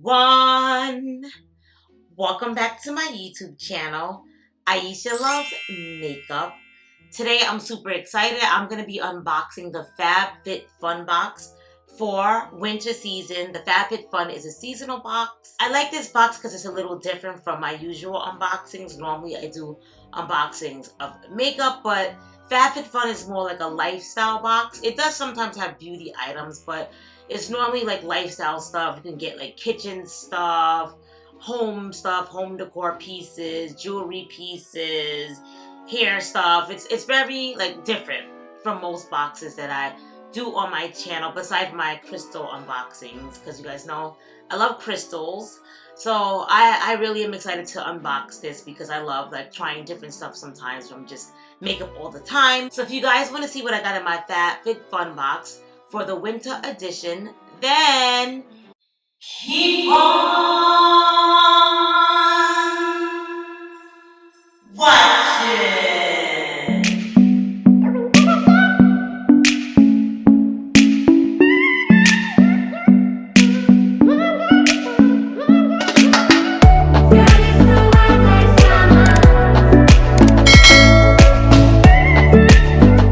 everyone! Welcome back to my YouTube channel, Aisha Loves Makeup. Today I'm super excited. I'm going to be unboxing the FabFitFun box for winter season. The FabFitFun is a seasonal box. I like this box because it's a little different from my usual unboxings. Normally I do unboxings of makeup, but FabFitFun is more like a lifestyle box. It does sometimes have beauty items, but it's normally like lifestyle stuff. You can get like kitchen stuff, home decor pieces, jewelry pieces, hair stuff. It's very like different from most boxes that I do on my channel, besides my crystal unboxings, because you guys know I love crystals. So I really am excited to unbox this because I love like trying different stuff sometimes from just makeup all the time. So if you guys want to see what I got in my FabFitFun box for the winter edition, then keep on watching.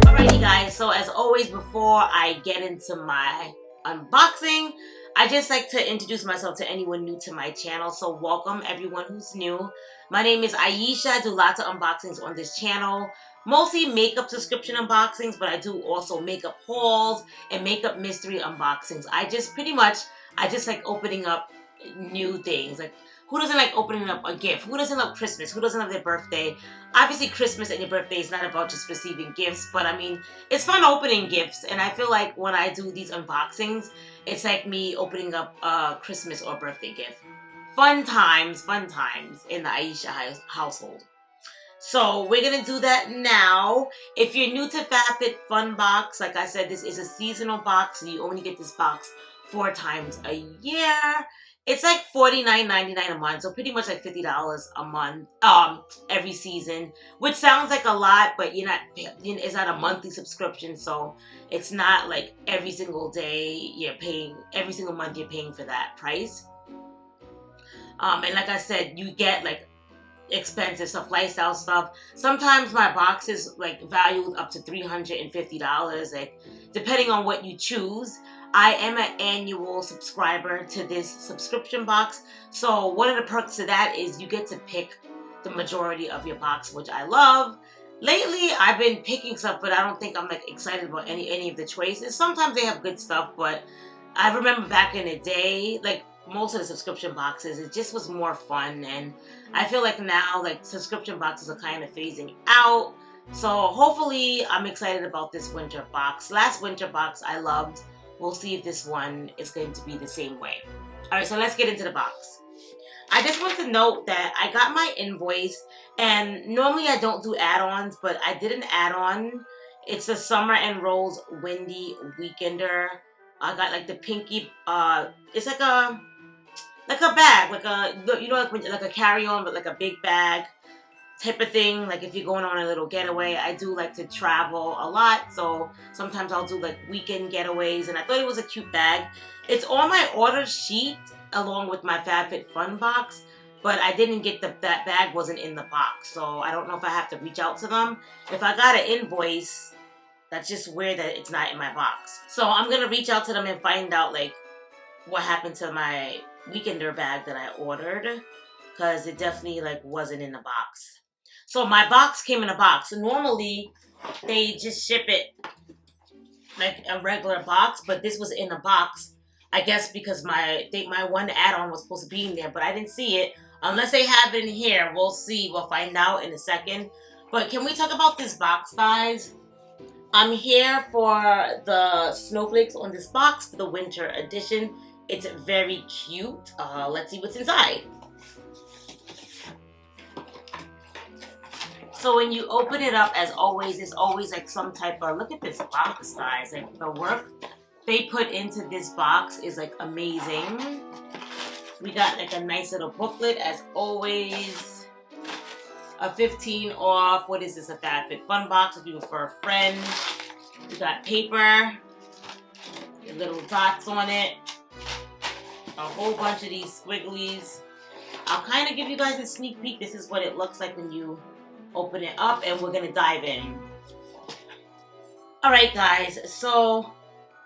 Alrighty guys, so as always, before I get into my unboxing, I just like to introduce myself to anyone new to my channel. So welcome everyone who's new. My name is Aisha. I do lots of unboxings on this channel, mostly makeup subscription unboxings, but I do also makeup hauls and makeup mystery unboxings. I just like opening up new things. Like, who doesn't like opening up a gift? Who doesn't love Christmas? Who doesn't love their birthday? Obviously, Christmas and your birthday is not about just receiving gifts, but I mean, it's fun opening gifts. And I feel like when I do these unboxings, it's like me opening up a Christmas or birthday gift. Fun times in the Aisha household. So we're going to do that now. If you're new to FabFitFun box, like I said, this is a seasonal box. So you only get this box 4 times a year. It's like $49.99 a month, so pretty much like $50 a month every season, which sounds like a lot, but it's not a monthly subscription, so it's not like every single day you're paying, every single month you're paying for that price. And like I said, you get like expensive stuff, lifestyle stuff. Sometimes my box is like valued up to $350, like depending on what you choose. I am an annual subscriber to this subscription box, so one of the perks of that is you get to pick the majority of your box, which I love. Lately, I've been picking stuff, but I don't think I'm like excited about any of the choices. Sometimes they have good stuff, but I remember back in the day, like most of the subscription boxes, it just was more fun, and I feel like now like subscription boxes are kind of phasing out. So hopefully, I'm excited about this winter box. Last winter box I loved. We'll see if this one is going to be the same way. Alright, so let's get into the box. I just want to note that I got my invoice, and normally I don't do add-ons, but I did an add-on. It's the Summer and Rose Windy Weekender. I got like the pinky, it's like a bag, like a carry-on, but like a big bag type of thing. Like if you're going on a little getaway, I do like to travel a lot, so sometimes I'll do like weekend getaways, and I thought it was a cute bag. It's on my order sheet along with my FabFitFun box, but I didn't get that bag wasn't in the box, so I don't know if I have to reach out to them. If I got an invoice, that's just weird that it's not in my box. So I'm gonna reach out to them and find out like what happened to my weekender bag that I ordered, because it definitely like wasn't in the box. So my box came in a box. Normally, they just ship it like a regular box, but this was in a box. I guess because my one add-on was supposed to be in there, but I didn't see it. Unless they have it in here, we'll see. We'll find out in a second. But can we talk about this box, guys? I'm here for the snowflakes on this box for the winter edition. It's very cute. Let's see what's inside. So when you open it up, as always, it's always like some type of, look at this box, guys. Like the work they put into this box is like amazing. We got like a nice little booklet, as always. A 15 off, what is this, a FabFitFun box if you for a friend. We got paper, little dots on it. a whole bunch of these squigglies. I'll kind of give you guys a sneak peek. This is what it looks like when you open it up, and we're gonna dive in. Alright guys, so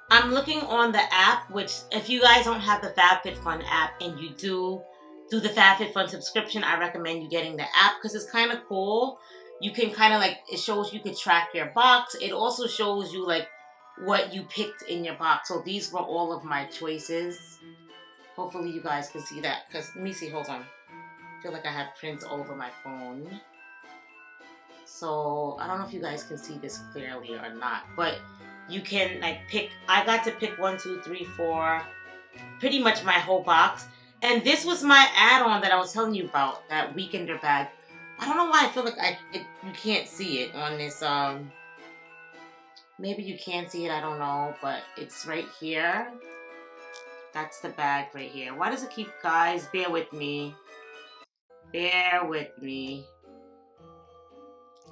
I'm looking on the app, which if you guys don't have the FabFitFun app and you do the FabFitFun subscription, I recommend you getting the app because it's kind of cool. You can kind of like, it shows you could track your box. It also shows you like what you picked in your box. So these were all of my choices. Hopefully you guys can see that because, let me see, hold on. I feel like I have prints all over my phone. So I don't know if you guys can see this clearly or not, but you can like pick, I got to pick 1, 2, 3, 4, pretty much my whole box. And this was my add-on that I was telling you about, that weekender bag. I don't know why I feel like you can't see it on this, maybe you can see it, I don't know, but it's right here. That's the bag right here. Why does it keep, guys, bear with me. Bear with me.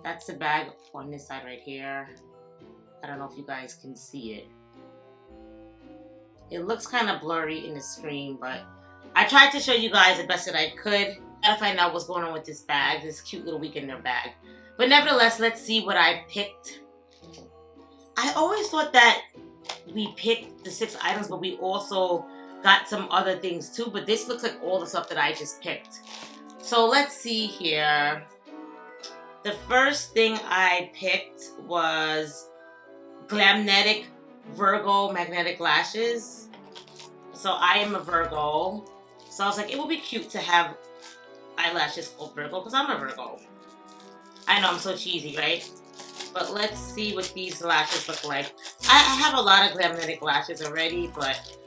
That's the bag on this side right here. I don't know if you guys can see it. It looks kind of blurry in the screen, but I tried to show you guys the best that I could. Gotta find out what's going on with this bag, this cute little weekender bag. But nevertheless, let's see what I picked. I always thought that we picked the 6 items, but we also got some other things too. But this looks like all the stuff that I just picked. So let's see here. The first thing I picked was Glamnetic Virgo magnetic lashes. So I am a Virgo. So I was like, it would be cute to have eyelashes called Virgo because I'm a Virgo. I know I'm so cheesy, right? But let's see what these lashes look like. I have a lot of Glamnetic lashes already, but...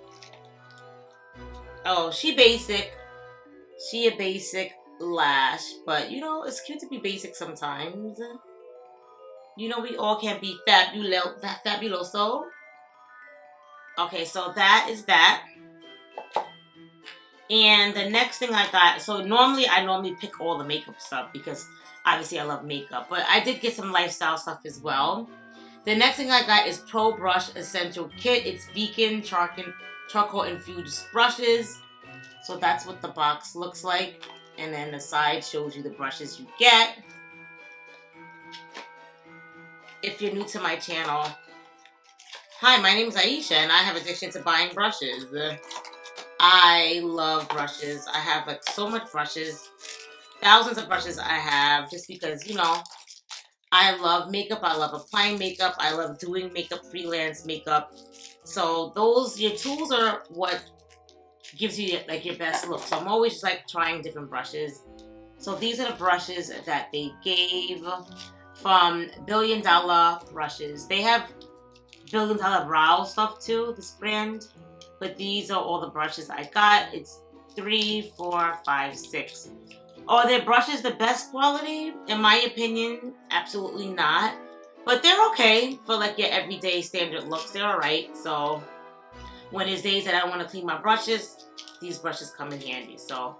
Oh, she basic. She a basic lash, but you know, it's cute to be basic sometimes. You know, we all can be fabuloso. Okay, so that is that. And the next thing I got, so normally I pick all the makeup stuff because obviously I love makeup, but I did get some lifestyle stuff as well. The next thing I got is Pro Brush Essential Kit. It's vegan charcoal infused brushes. So that's what the box looks like. And then the side shows you the brushes you get. If you're new to my channel, hi, my name is Aisha and I have addiction to buying brushes. I love brushes. I have like so much brushes. Thousands of brushes I have just because, you know, I love makeup. I love applying makeup. I love doing makeup, freelance makeup. So your tools are what gives you like your best look. So I'm always just like trying different brushes. So these are the brushes that they gave from $1 Billion Brushes. They have $1 Billion Brow stuff too, this brand. But these are all the brushes I got. It's 3, 4, 5, 6. Are their brushes the best quality? In my opinion, absolutely not. But they're okay for like your everyday standard looks. They're alright. So when there's days that I want to clean my brushes, these brushes come in handy. So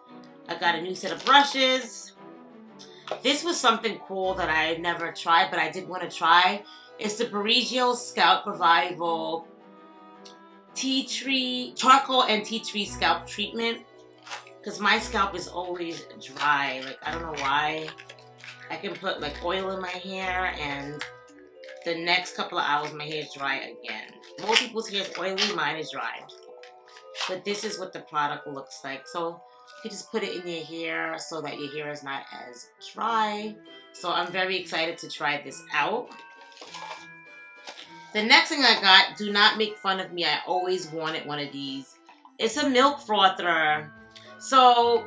I got a new set of brushes. This was something cool that I had never tried, but I did want to try. It's the Burrito Scalp Revival Tea Tree, Charcoal and Tea Tree Scalp Treatment. Because my scalp is always dry. Like, I don't know why. I can put like oil in my hair and the next couple of hours my hair is dry again. Most people's hair is oily, mine is dry. But this is what the product looks like. So you just put it in your hair so that your hair is not as dry. So I'm very excited to try this out. The next thing I got, do not make fun of me. I always wanted one of these. It's a milk frother. So,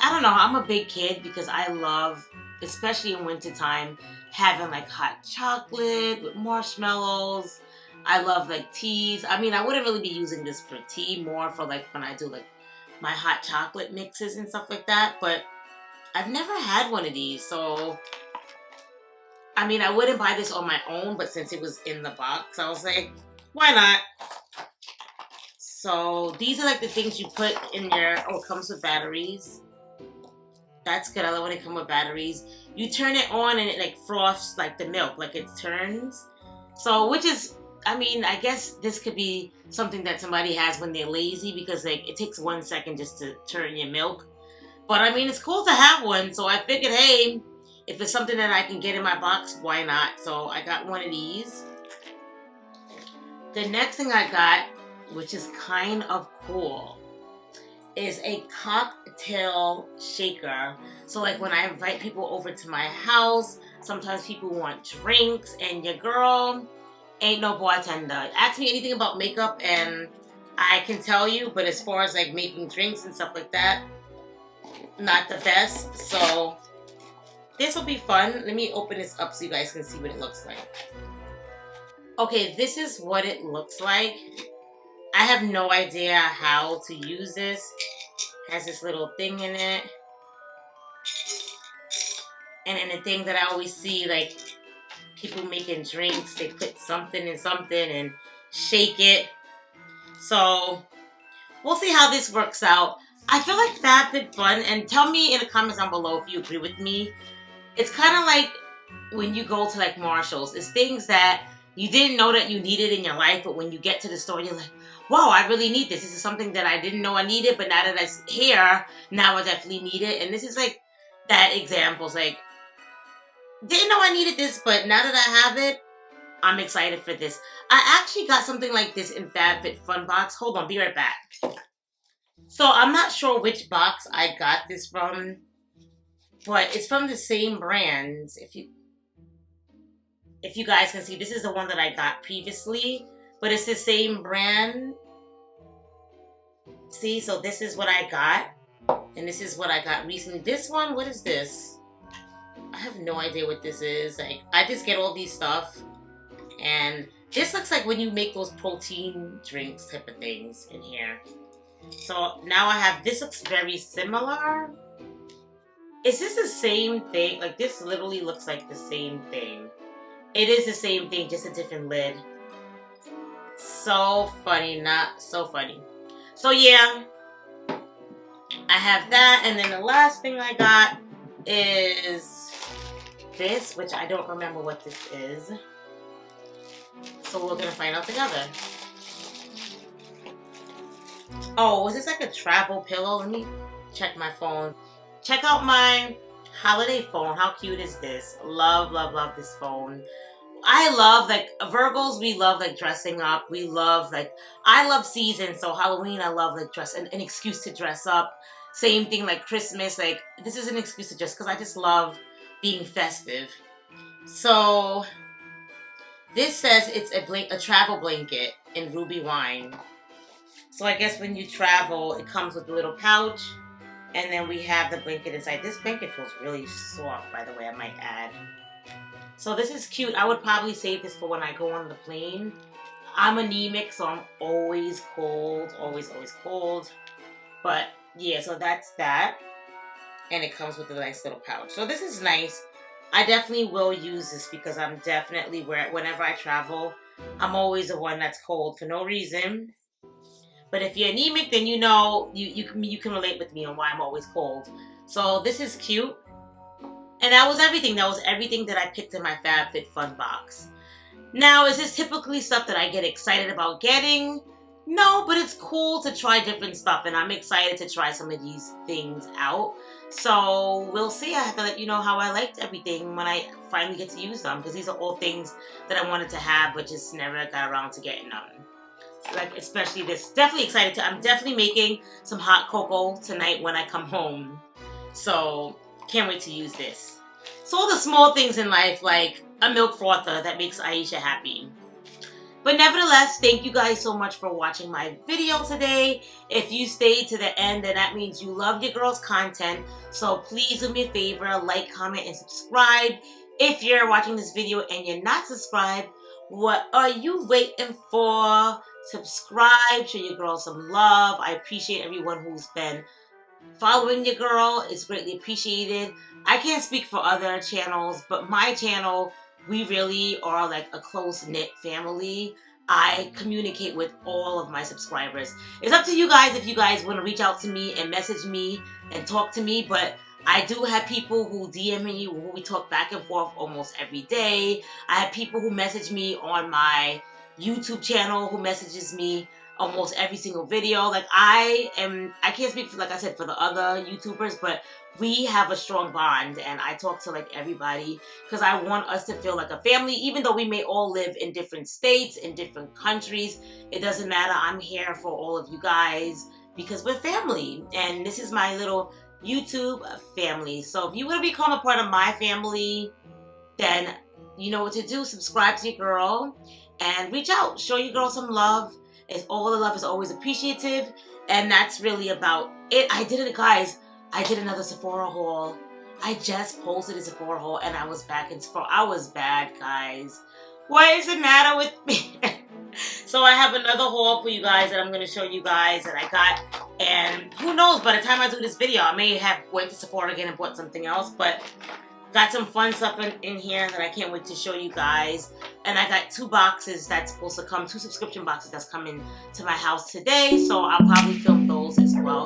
I don't know. I'm a big kid because I love, especially in wintertime, having like hot chocolate with marshmallows. I love like teas. I mean, I wouldn't really be using this for tea, more for like when I do like my hot chocolate mixes and stuff like that. But I've never had one of these. So, I mean, I wouldn't buy this on my own, but since it was in the box, I was like, why not? So these are like the things you put in your, oh, it comes with batteries. That's good. I love when it comes with batteries. You turn it on and it like froths like the milk, like it turns. So, which is I mean, I guess this could be something that somebody has when they're lazy because like it takes 1 second just to turn your milk. But I mean, it's cool to have one, so I figured, hey, if it's something that I can get in my box, why not? So I got one of these. The next thing I got, which is kind of cool, is a cocktail shaker. So like when I invite people over to my house, sometimes people want drinks, and your girl ain't no bartender. Ask me anything about makeup and I can tell you, but as far as like making drinks and stuff like that, not the best. So this will be fun. Let me open this up so you guys can see what it looks like. Okay, this is what it looks like. I have no idea how to use this. It has this little thing in it. And then the thing that I always see, like people making drinks, they put something in something and shake it. So we'll see how this works out. I feel like FabFitFun, and tell me in the comments down below if you agree with me. It's kind of like when you go to like Marshall's. It's things that you didn't know that you needed in your life, but when you get to the store, you're like, wow, I really need this. This is something that I didn't know I needed, but now that it's here, now I definitely need it. And this is like that example. It's like, didn't know I needed this, but now that I have it, I'm excited for this. I actually got something like this in FabFitFun box. Hold on, be right back. So I'm not sure which box I got this from, but it's from the same brand. If you guys can see, this is the one that I got previously, but it's the same brand. See, so this is what I got, and this is what I got recently. This one, what is this? I have no idea what this is. Like, I just get all these stuff, and this looks like when you make those protein drinks type of things in here. So now I have, this looks very similar. Is this the same thing? Like, this literally looks like the same thing. It is the same thing, just a different lid. So funny, not so funny. So yeah, I have that, and then the last thing I got is this, which I don't remember what this is. So we're gonna find out together. Oh, is this like a travel pillow? Let me check my phone. Check out my holiday phone. How cute is this? Love, love, love this phone. I love, like, Virgos, we love, like, dressing up. We love, like, I love seasons. So Halloween, I love, like, an excuse to dress up. Same thing, like, Christmas. Like, this is an excuse to dress because I just love being festive. So this says it's a travel blanket in ruby wine. So I guess when you travel, it comes with a little pouch. And then we have the blanket inside. This blanket feels really soft, by the way, I might add. So this is cute. I would probably save this for when I go on the plane. I'm anemic, so I'm always cold. Always, always cold. But yeah, so that's that. And it comes with a nice little pouch. So this is nice. I definitely will use this because I'm definitely, whenever I travel, I'm always the one that's cold for no reason. But if you're anemic, then you know, you can relate with me on why I'm always cold. So this is cute. And that was everything. That was everything that I picked in my FabFitFun box. Now, is this typically stuff that I get excited about getting? No, but it's cool to try different stuff. And I'm excited to try some of these things out. So we'll see. I have to let you know how I liked everything when I finally get to use them. Because these are all things that I wanted to have, but just never got around to getting them. Like, especially this. Definitely excited to. I'm definitely making some hot cocoa tonight when I come home. So can't wait to use this. So all the small things in life, like a milk frother that makes Aisha happy. But nevertheless, thank you guys so much for watching my video today. If you stayed to the end, then that means you love your girl's content. So please do me a favor, like, comment, and subscribe. If you're watching this video and you're not subscribed, what are you waiting for? Subscribe, show your girl some love. I appreciate everyone who's been following your girl. It's greatly appreciated. I can't speak for other channels, but my channel, we really are like a close-knit family. I communicate with all of my subscribers. It's up to you guys if you guys want to reach out to me and message me and talk to me, but I do have people who DM me, who we talk back and forth almost every day. I have people who message me on my YouTube channel who messages me almost every single video. Like I can't speak for, like I said, for the other YouTubers, but we have a strong bond and I talk to like everybody because I want us to feel like a family, even though we may all live in different states, in different countries. It doesn't matter. I'm here for all of you guys because we're family, and this is my little YouTube family. So if you want to become a part of my family, then you know what to do. Subscribe to your girl and reach out. Show your girl some love. All the love is always appreciative, and that's really about it. I did it, guys. I did another Sephora haul. I just posted a Sephora haul, and I was back in Sephora. I was bad, guys. What is the matter with me? So I have another haul for you guys that I'm going to show you guys that I got. And who knows, by the time I do this video, I may have went to Sephora again and bought something else. But got some fun stuff in here that I can't wait to show you guys. And I got 2 boxes that's supposed to come, 2 subscription boxes that's coming to my house today. So I'll probably film those as well.